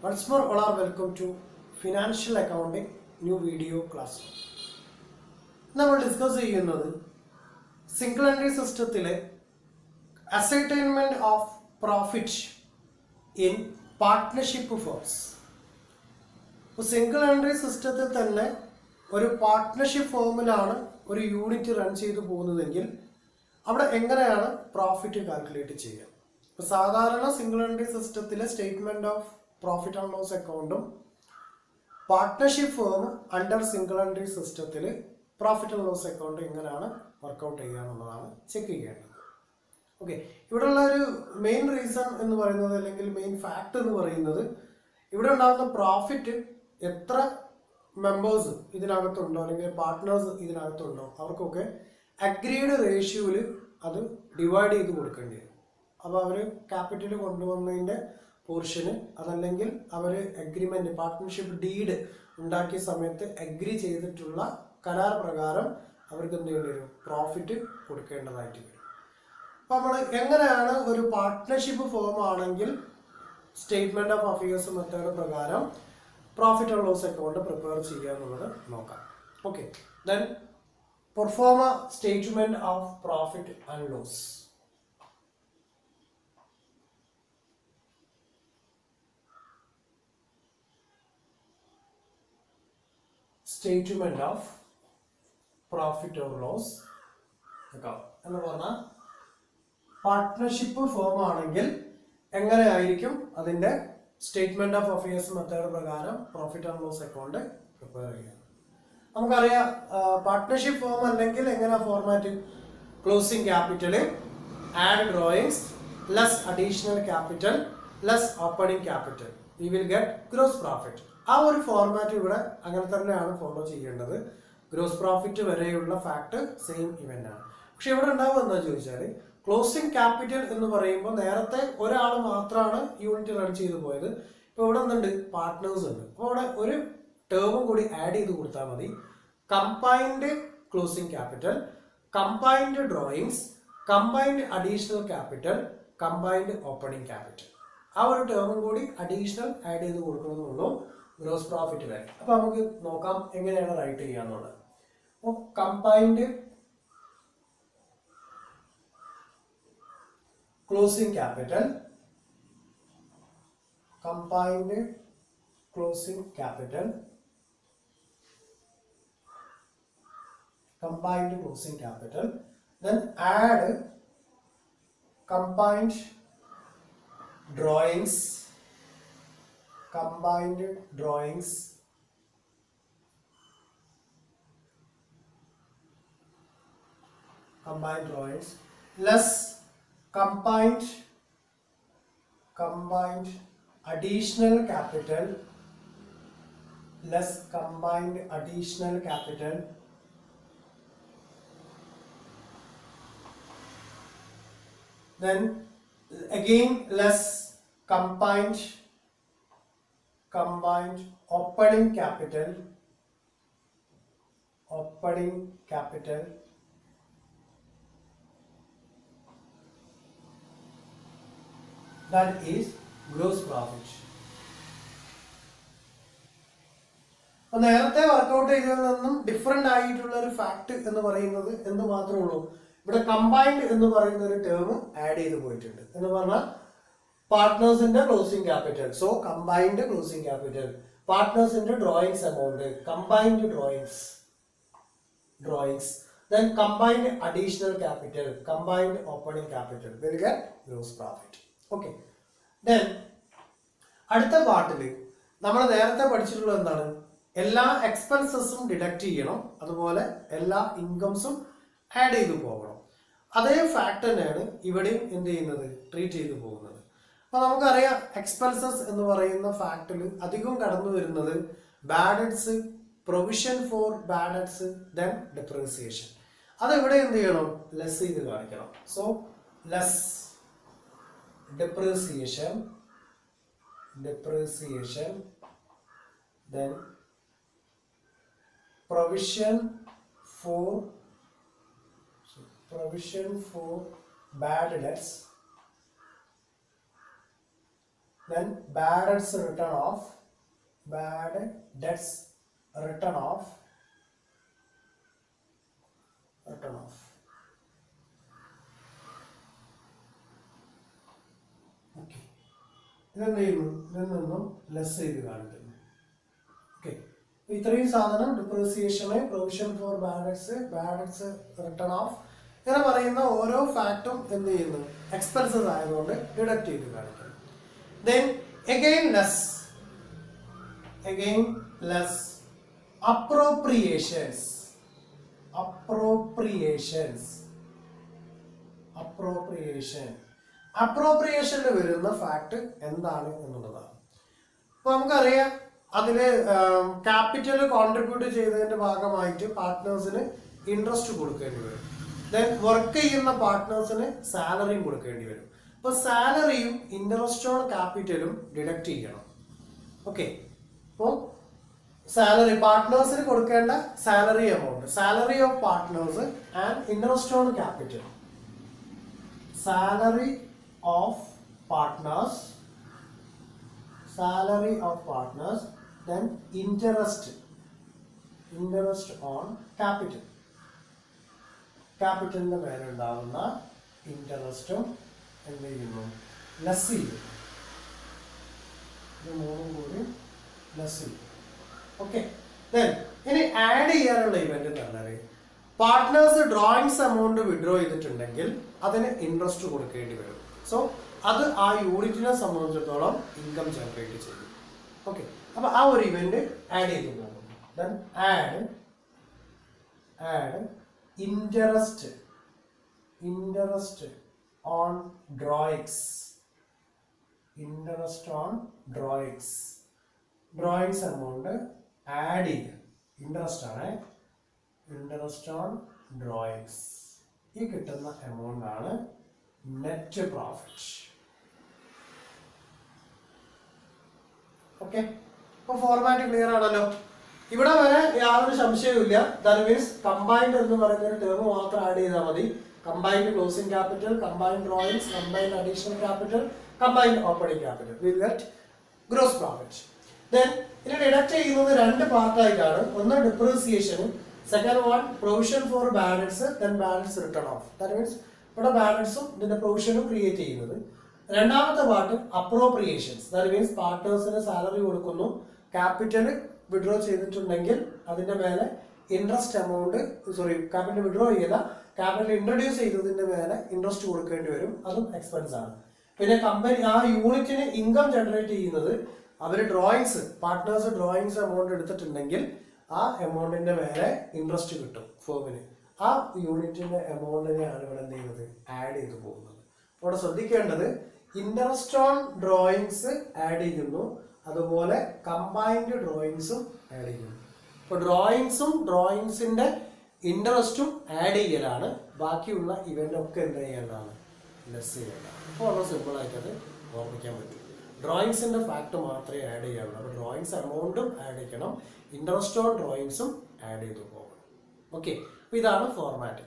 Once more, all are welcome to Financial Accounting new video class. നമ്മൾ discuss ചെയ്യുന്നത് single entry സിസ്റ്റത്തിലെ assignment of profit in partnership forms. Single entry സിസ്റ്റത്തിൽ തന്നെ ഒരു partnership ഫോമിലാണ് ഒരു യൂണിറ്റ് റൺ ചെയ്തു പോകുന്നതെങ്കിൽ അവിടെ എങ്ങനെയാണ് പ്രോഫിറ്റ് കാൽക്കുലേറ്റ് ചെയ്യുക? സാധാരണ സിംഗിൾ എൻട്രി സിസ്റ്റത്തിലെ statement of profit and loss അക്കൗണ്ടും പാർട്ട്ണർഷിപ്പ് ഫോം അണ്ടർ സിംഗിൾ എൻട്രി സിസ്റ്റത്തിൽ പ്രോഫിറ്റ് ആൻഡ് ലോസ് അക്കൗണ്ട് എങ്ങനെയാണ് വർക്കൗട്ട് ചെയ്യുക എന്നുള്ളതാണ് ചെക്ക് ചെയ്യേണ്ടത്. ഓക്കെ, ഇവിടെയുള്ള ഒരു മെയിൻ റീസൺ എന്ന് പറയുന്നത് അല്ലെങ്കിൽ മെയിൻ ഫാക്ട് എന്ന് പറയുന്നത് ഇവിടെ ഉണ്ടാകുന്ന പ്രോഫിറ്റ് എത്ര മെമ്പേഴ്സ് ഇതിനകത്തുണ്ടോ അല്ലെങ്കിൽ പാർട്ട്നേഴ്സ് ഇതിനകത്തുണ്ടോ അവർക്കൊക്കെ അഗ്രീഡ് റേഷ്യോയിൽ അത് ഡിവൈഡ് ചെയ്ത് കൊടുക്കേണ്ടി വരും. അപ്പോൾ അവർ ക്യാപിറ്റൽ കൊണ്ടുവന്നതിൻ്റെ പോർഷന് അതല്ലെങ്കിൽ അവർ അഗ്രിമെന്റ് പാർട്ട്ണർഷിപ്പ് ഡീഡ് ഉണ്ടാക്കിയ സമയത്ത് അഗ്രി ചെയ്തിട്ടുള്ള കരാർ പ്രകാരം അവർക്ക് എന്ത് ചെയ്യേണ്ടി വരും? പ്രോഫിറ്റ് കൊടുക്കേണ്ടതായിട്ട് വരും. അപ്പം നമ്മൾ എങ്ങനെയാണ് ഒരു പാർട്ട്ണർഷിപ്പ് ഫോം ആണെങ്കിൽ സ്റ്റേറ്റ്മെന്റ് ഓഫ് അഫയേഴ്സ് മെത്തേഡ് പ്രകാരം profit and loss account prepare ചെയ്യുക എന്നുള്ളത് നോക്കാം. Okay, then proforma statement of profit and loss. Statement of profit or loss account എന്ന് പറഞ്ഞാൽ പാർട്ട്ണർഷിപ്പ് ഫോം ആണെങ്കിൽ എങ്ങനെയായിരിക്കും അതിന്റെ സ്റ്റേറ്റ്മെന്റ് ഓഫ് അഫയേഴ്സ് മെത്തേഡ് പ്രകാരം profit and loss account prepare ചെയ്യുക. നമുക്കറിയാം പാർട്ട്ണർഷിപ്പ് ഫോം അല്ലെങ്കിൽ എങ്ങനെ format? Closing capital, add drawings, less additional capital, less opening capital, we will get gross profit. ആ ഒരു ഫോർമാറ്റ് ഇവിടെ അങ്ങനെ തന്നെയാണ് ഫോളോ ചെയ്യേണ്ടത്. ഗ്രോസ് പ്രോഫിറ്റ് വരെയുള്ള ഫാക്ട് സെയിം ഇവന്റ് ആണ്. പക്ഷെ ഇവിടെ ഉണ്ടാവുക എന്താ ചോദിച്ചാൽ ക്ലോസിംഗ് ക്യാപിറ്റൽ എന്ന് പറയുമ്പോൾ നേരത്തെ ഒരാൾ മാത്രമാണ് യൂണിറ്റ് റൺ ചെയ്തു പോയത്. ഇപ്പോൾ ഇവിടെ എന്തുണ്ട്? പാർട്ട്നേഴ്സ് ഉണ്ട്. അപ്പോൾ ഇവിടെ ഒരു ടേമും കൂടി ആഡ് ചെയ്ത് കൊടുത്താൽ മതി. Combined closing capital, combined drawings, combined additional capital, combined opening capital. ആ ഒരു ടേമും കൂടി അഡീഷണൽ ആഡ് ചെയ്ത് കൊടുക്കണമെന്നുള്ളൂ ഗ്രോസ് പ്രോഫിറ്റ് വരെ. അപ്പൊ നമുക്ക് നോക്കാം എങ്ങനെയാണ് റൈറ്റ് ചെയ്യാന്നുള്ളത്. അപ്പോൾ combined closing capital, combined closing capital, then add combined drawings, less combined additional capital, less combined additional capital, then again less combined opening capital, that is gross profit. അപ്പോൾ നേരത്തെ workout ചെയ്തതിൽ നിന്നും ഡിഫറെന്റ് ആയിട്ടുള്ള ഒരു fact എന്ന് പറയുന്നത് എന്ത് മാത്രമേ ഉള്ളൂ? ഇവിടെ കമ്പൈൻഡ് എന്ന് പറയുന്ന ഒരു ടേം ആഡ് ചെയ്ത് പോയിട്ടുണ്ട്. എന്ന് പറഞ്ഞാൽ പാർട്ട്നേഴ്സിന്റെ closing capital, so combined closing capital. പാർട്ട്നേഴ്സിന്റെ drawings amount, combined drawings, then combined additional capital, combined opening capital will get gross profit. Okay, then അടുത്ത പാർട്ടിൽ നമ്മൾ നേരത്തെ പഠിച്ചിട്ടുള്ളത് എന്താണ്? എല്ലാ എക്സ്പെൻസസും ഡിഡക്ട് ചെയ്യണം, അതുപോലെ എല്ലാ ഇൻകംസും ആഡ് ചെയ്തു പോകണം. അതേ ഫാക്ട് തന്നെയാണ് ഇവിടെയും എന്ത് ചെയ്യുന്നത്? ട്രീറ്റ് ചെയ്തു പോകുന്നത്. അപ്പൊ നമുക്കറിയാം എക്സ്പെൻസസ് എന്ന് പറയുന്ന ഫാക്ടിൽ അധികം കടന്നു വരുന്നത് bad debts, provision for bad debts, then depreciation. അതെവിടെ എന്ത് ചെയ്യണം? ലെസ് ചെയ്ത് കാണിക്കണം. So less depreciation, then provision for bad debts, then bad debts written off, bad debts written off, okay, ഇതെന്ത് ചെയ്യുന്നു, ഇതിൽ നിന്നും ലെസ് ചെയ്ത് കാണിക്കുന്നു. ഓക്കെ, ഇത്രയും സാധനം ഡിപ്രീസിയേഷന്, provision for bad debts written off, ഇങ്ങനെ പറയുന്ന ഓരോ ഫാക്റ്റും എന്ത് ചെയ്യുന്നു, എക്സ്പെൻസസ് ആയതുകൊണ്ട് ഡിഡക്ട് ചെയ്ത് കാണിക്കുന്നു. ദെൻ again less appropriations വരുന്ന ഫാക്ട് എന്താണ് എന്നുള്ളതാണ്. അപ്പൊ നമുക്കറിയാം, അതില് ക്യാപിറ്റൽ കോൺട്രിബ്യൂട്ട് ചെയ്തതിന്റെ ഭാഗമായിട്ട് പാർട്ട്നേഴ്സിന് ഇൻട്രസ്റ്റ് കൊടുക്കേണ്ടി വരും. ദെൻ വർക്ക് ചെയ്യുന്ന പാർട്ട്നേഴ്സിന് സാലറിയും കൊടുക്കേണ്ടി വരും. അപ്പൊ സാലറിയും ഇൻട്രസ്റ്റ് ഓൺ ക്യാപിറ്റലും ഡിഡക്ട് ചെയ്യണം. ഓക്കെ, അപ്പോൾ സാലറി പാർട്ട്നേഴ്സിന് കൊടുക്കേണ്ട salary amount, salary of partners and interest on capital, salary of partners, then interest on capital, ക്യാപിറ്റലിന്റെ മേലെ ഉണ്ടാകുന്ന ഇൻട്രസ്റ്റും എന്ത് ചെയ്യുന്നു, ലെസ് ചെയ്യും. ഇത് മൂന്നും കൂടി ലെസ് ചെയ്യും. ഓക്കെ, ദെൻ ഇനി ആഡ് ചെയ്യാനുള്ള ഇവന്റ് എന്താണ്, പാർട്ട്നേഴ്സ് ഡ്രോയിങ്സ് എമൗണ്ട് വിഡ്രോ ചെയ്തിട്ടുണ്ടെങ്കിൽ അതിന് ഇൻട്രസ്റ്റ് കൊടുക്കേണ്ടി വരും. സോ അത് ആ യൂണിറ്റിനെ സംബന്ധിച്ചിടത്തോളം ഇൻകം ജനറേറ്റ് ചെയ്യും. ഓക്കെ, അപ്പൊ ആ ഒരു ഇവന്റ് ആഡ് ചെയ്ത് പോകും. Then add interest on drawings, drawings amount add ചെയ്യുക. ഇൻട്രസ്റ്റ് ആണ്, ഇൻട്രസ്റ്റ് ഓൺ ഡ്രോയിങ്സ്. ഈ കിട്ടുന്ന എമൗണ്ട് ആണ് നെറ്റ് പ്രോഫിറ്റ്. ഓക്കെ, അപ്പൊ ഫോർമാറ്റ് ക്ലിയർ ആണല്ലോ. ഇവിടെ വരെ യാതൊരു സംശയവുമില്ല. ദാറ്റ് മീൻസ് കമ്പൈൻഡ് എന്ന് പറയുന്ന ഒരു ടേം മാത്രം ആഡ് ചെയ്താൽ മതി. Combined closing capital, combined drawings, combined additional capital, combined opening capital will get gross profit. Then ഇത് ഡിഡക്ട് ചെയ്യുന്നത് രണ്ട് പാർട്ടായിട്ടാണ്. ഒന്ന് ഡിപ്രീസിയേഷനും, second one provision for bad debts, then bad debts written off. That means ഇവിടെ ബാഡ് ഡെറ്റ്സും ഇതിന്റെ പ്രൊവിഷനും ക്രിയേറ്റ് ചെയ്യുന്നത്. രണ്ടാമത്തെ പാർട്ട് അപ്രോപ്രിയേഷൻസ്. ദാറ്റ് മീൻസ് പാർട്ട്നേഴ്സിന് സാലറി കൊടുക്കുന്നു, ക്യാപിറ്റൽ വിഡ്രോ ചെയ്തിട്ടുണ്ടെങ്കിൽ അതിന്റെ മേലെ ഇൻട്രസ്റ്റ് എമൗണ്ട്, ക്യാപിറ്റൽ വിഡ്രോ ചെയ്യില്ല, ക്യാപിറ്റൽ ഇൻട്രൊഡ്യൂസ് ചെയ്തതിന്റെ മേലെ ഇൻട്രസ്റ്റ് കൊടുക്കേണ്ടി വരും. അതും എക്സ്പെൻസ് ആണ്. പിന്നെ കമ്പനി ആ യൂണിറ്റിന് ഇൻകം ജനറേറ്റ് ചെയ്യുന്നത് അവർ ഡ്രോയിങ്സ്, പാർട്ട്നേഴ്സ് ഡ്രോയിങ്സ് എമൗണ്ട് എടുത്തിട്ടുണ്ടെങ്കിൽ ആ എമൗണ്ടിന്റെ മേലെ ഇൻട്രസ്റ്റ് കിട്ടും ഫേമിന്. ആ യൂണിറ്റിന്റെ എമൗണ്ടിനെയാണ് ഇവിടെ എന്ത് ചെയ്യുന്നത്, ആഡ് ചെയ്ത് പോകുന്നത്. ഇവിടെ ശ്രദ്ധിക്കേണ്ടത് ഇൻട്രസ്റ്റ് ഓൺ ഡ്രോയിങ്സ് ആഡ് ചെയ്യുന്നു, അതുപോലെ കമ്പൈൻഡ് ഡ്രോയിങ്സും ആഡ് ചെയ്യുന്നു. ഇപ്പൊ ഡ്രോയിങ്സും ഡ്രോയിങ്സിന്റെ ഇൻട്രസ്റ്റും ആഡ് ചെയ്യലാണ്. ബാക്കിയുള്ള ഇവന്റ് ഒക്കെ എന്ത് ചെയ്യേണ്ടതാണ്, ലെസ് ചെയ്യേണ്ടതാണ്. അപ്പോൾ വളരെ സിമ്പിൾ ആയിട്ട് അത് ഓർമ്മിക്കാൻ പറ്റും. ഡ്രോയിങ്സിന്റെ ഫാക്ട് മാത്രമേ ആഡ് ചെയ്യാവുള്ളൂ. അപ്പോൾ ഡ്രോയിങ്സ് എമൗണ്ടും ആഡ് ചെയ്യണം, ഇൻട്രസ്റ്റ് ഓൺ ഡ്രോയിങ്സും ആഡ് ചെയ്ത് പോകണം. ഓക്കെ, അപ്പോൾ ഇതാണ് ഫോർമാറ്റ്.